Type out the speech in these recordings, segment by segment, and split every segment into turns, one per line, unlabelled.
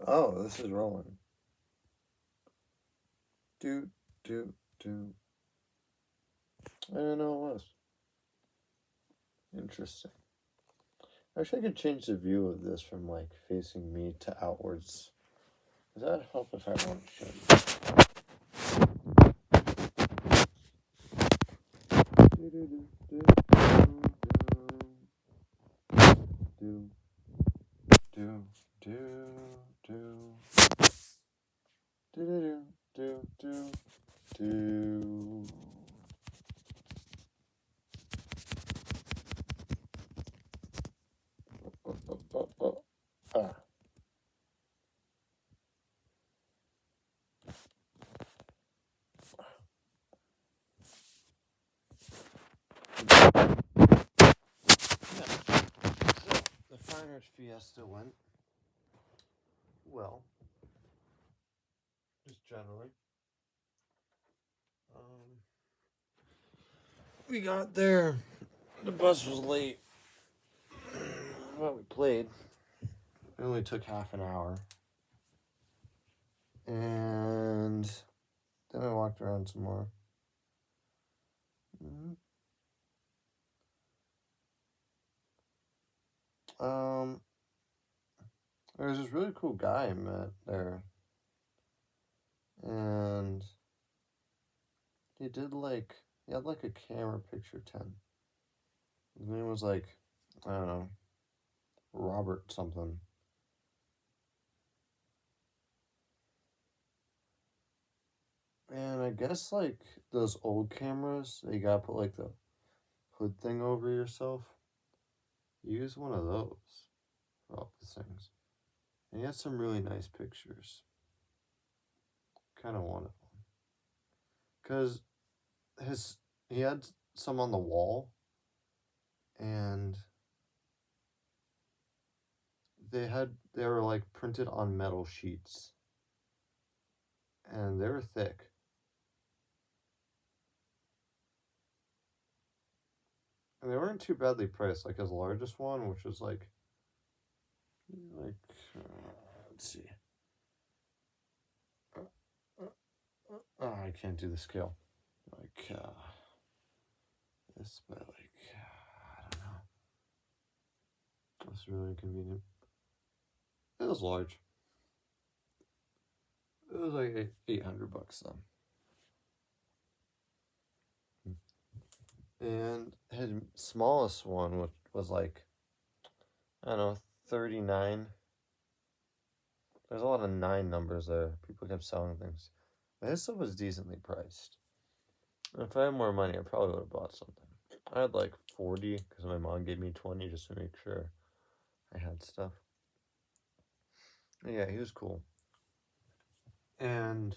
Oh, this is rolling. Do do do. I didn't know it was. Interesting. Actually, I could change the view of this from like facing me to outwards. Does that help if I want to change? Ah. The Fine Arts Fiesta went well, just generally. We got there. The bus was late. Well, we played. It only took half an hour. And then I walked around some more. There was this really cool guy I met there. And he had like a camera picture tent. His name was like, I don't know, Robert something. And I guess like those old cameras, you gotta put like the hood thing over yourself. Use one of those for all these things. And he had some really nice pictures. Kind of wanted one. Because he had some on the wall, and they were like printed on metal sheets, and they were thick. And they weren't too badly priced. Like his largest one, which was like let's see. Oh, I can't do the scale. Like this, but like I don't know. That's really inconvenient. It was large. It was like $800 though. And his smallest one, which was like, I don't know, 39. There's a lot of 9 numbers there. People kept selling things. But his stuff was decently priced. If I had more money, I probably would have bought something. I had like 40 because my mom gave me 20 just to make sure I had stuff. Yeah, he was cool. And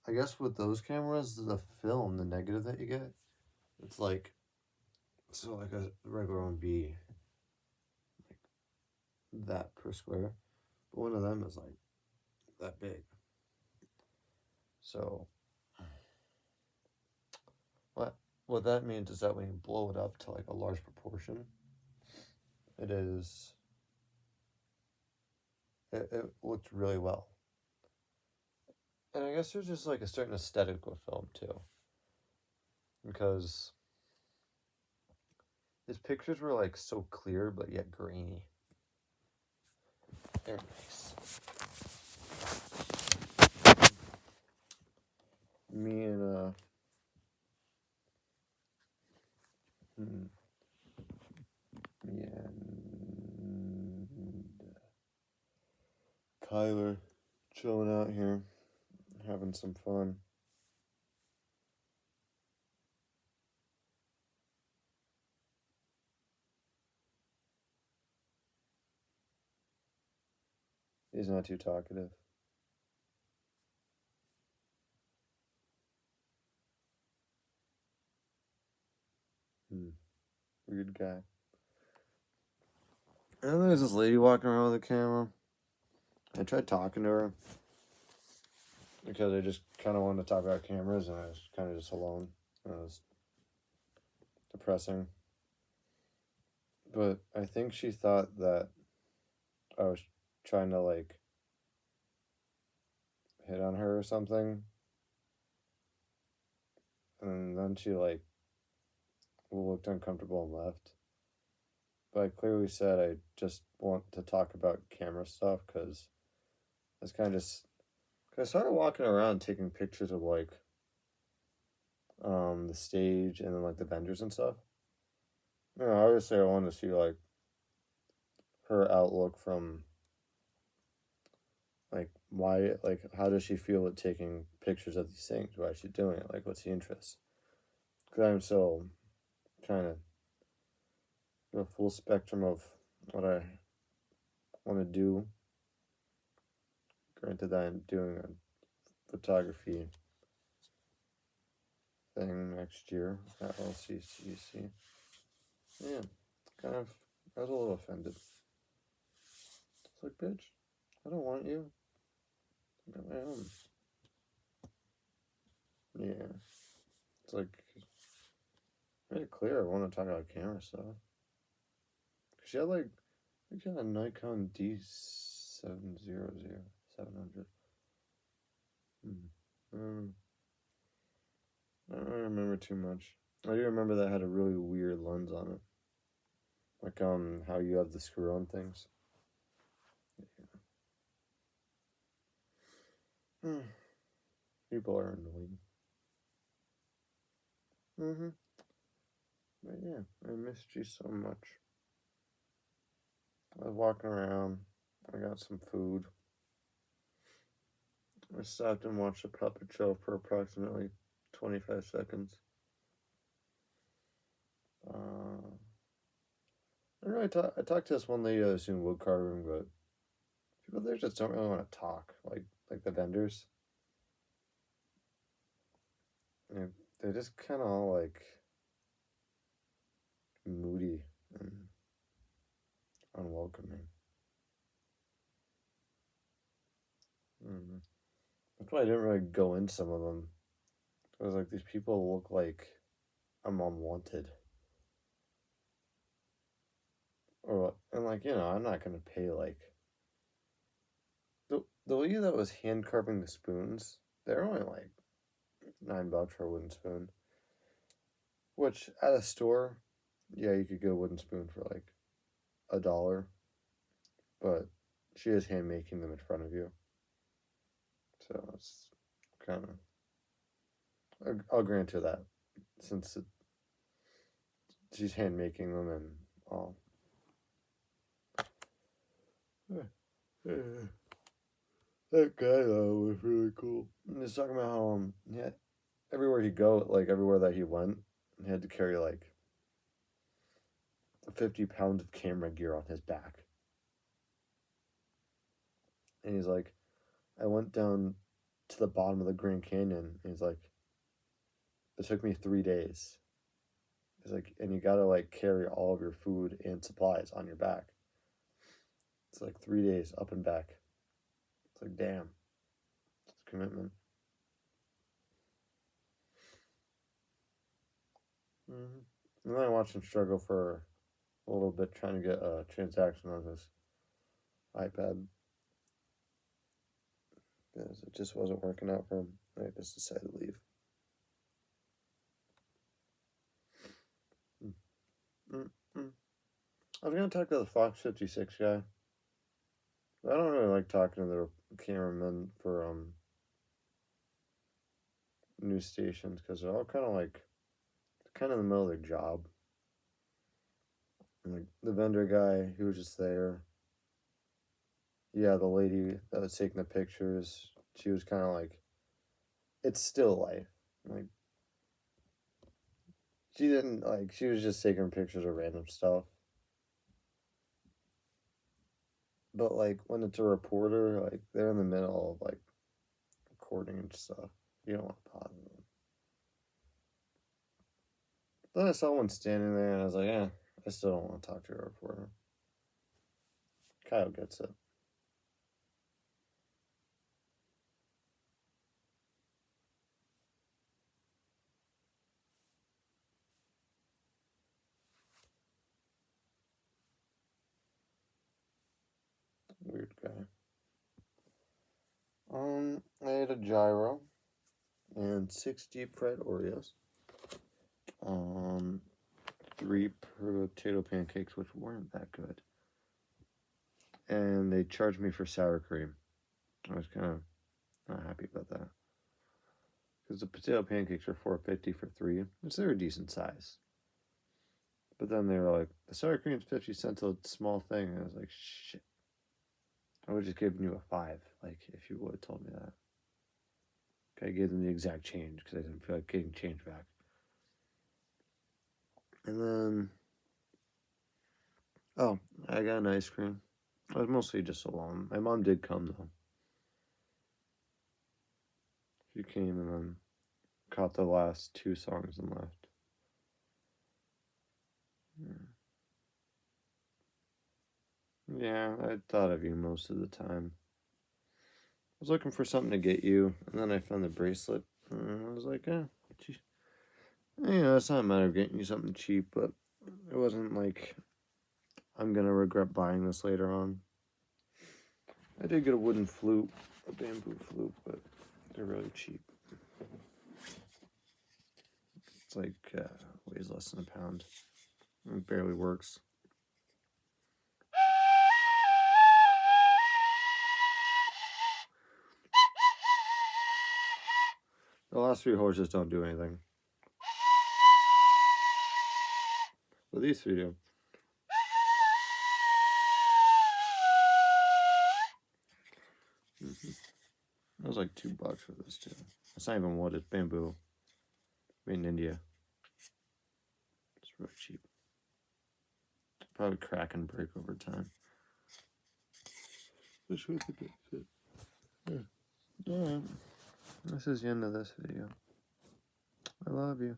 I guess with those cameras, the film, the negative that you get, it's like, so like a regular one be like that per square. But one of them is like that big. So what that means is that when you blow it up to like a large proportion, it looked really well. And I guess there's just like a certain aesthetic with film too. Because his pictures were like so clear but yet grainy. They're nice. Me and Kyler chilling out here, having some fun. He's not too talkative. Weird guy. And then there's this lady walking around with a camera. I tried talking to her. because I just kind of wanted to talk about cameras, and I was kind of just alone. And it was depressing. But I think she thought that I was trying to like hit on her or something. And then she like looked uncomfortable and left. But I clearly said I just want to talk about camera stuff because I was kind of just. Cause I started walking around taking pictures of like the stage and then like the vendors and stuff. You know, obviously I wanted to see like her outlook from like why, like how does she feel at taking pictures of these things? Why is she doing it? Like what's the interest? Because I'm so trying to do a full spectrum of what I want to do. Granted that I'm doing a photography thing next year at LCCC. Yeah, kind of, I was a little offended. It's like, bitch, I don't want you. I got my own. Yeah. It's like, made it clear I want to talk about camera stuff. She had like, I think she had a Nikon D700, 700. I don't really remember too much. I do remember that had a really weird lens on it. Like how you have the screw on things. Yeah. People are annoying. But yeah, I missed you so much. I was walking around. I got some food. I stopped and watched a puppet show for approximately 25 seconds. I talked to this one lady that was doing wood carving, but people there just don't really want to talk, like the vendors. They're just kind of all like moody and unwelcoming. That's why I didn't really go in some of them. I was like, these people look like I'm unwanted. And like, you know, I'm not gonna pay like the lady that was hand carving the spoons. They're only like $9 for a wooden spoon. Which at a store, yeah, you could get a wooden spoon for like $1, but she is hand making them in front of you. So it's kind of, I'll grant her that, since she's hand making them and all. That guy though was really cool. And he's talking about how yeah, everywhere he go, like everywhere that he went, he had to carry like 50 pounds of camera gear on his back. And he's like, I went down to the bottom of the Grand Canyon. And he's like, it took me 3 days. He's like, and you gotta like carry all of your food and supplies on your back. It's like 3 days up and back. It's like, damn, it's commitment. And then I watched him struggle for a little bit trying to get a transaction on his iPad. Because it just wasn't working out for him. I just decided to leave. I was going to talk to the Fox 56 guy. I don't really like talking to the cameramen for news stations because they're all kind of like, kind of in the middle of their job. And like the vendor guy who was just there. Yeah, the lady that was taking the pictures, she was kind of like, it's still life. Like, she didn't, like, she was just taking pictures of random stuff. But, like, when it's a reporter, like, they're in the middle of, like, recording and stuff. You don't want to pause them. Then I saw one standing there, and I was like, I still don't want to talk to a reporter. Kyle gets it. Weird guy. I ate a gyro and 6 deep fried Oreos. 3 potato pancakes, which weren't that good. And they charged me for sour cream. I was kind of not happy about that. Because the potato pancakes were $4.50 for 3, which they were decent size. But then they were like, the sour cream's 50 cents a small thing. And I was like, shit. I would have just given you a 5, like, if you would have told me that. I gave them the exact change because I didn't feel like getting change back. And then, oh, I got an ice cream. I was mostly just alone. My mom did come, though. She came and then caught the last 2 songs and left. Yeah, I thought of you most of the time. I was looking for something to get you, and then I found the bracelet. And I was like, it's not a matter of getting you something cheap, but it wasn't like I'm gonna regret buying this later on. I did get a wooden flute, a bamboo flute, but they're really cheap. It's like, weighs less than a pound. It barely works. The last 3 horses don't do anything. But these 3 do. That was like $2 for this too. It's not even wood, it's bamboo. Made in India. It's really cheap. Probably crack and break over time. Especially with the big fit. Yeah. Alright. This is the end of this video. I love you.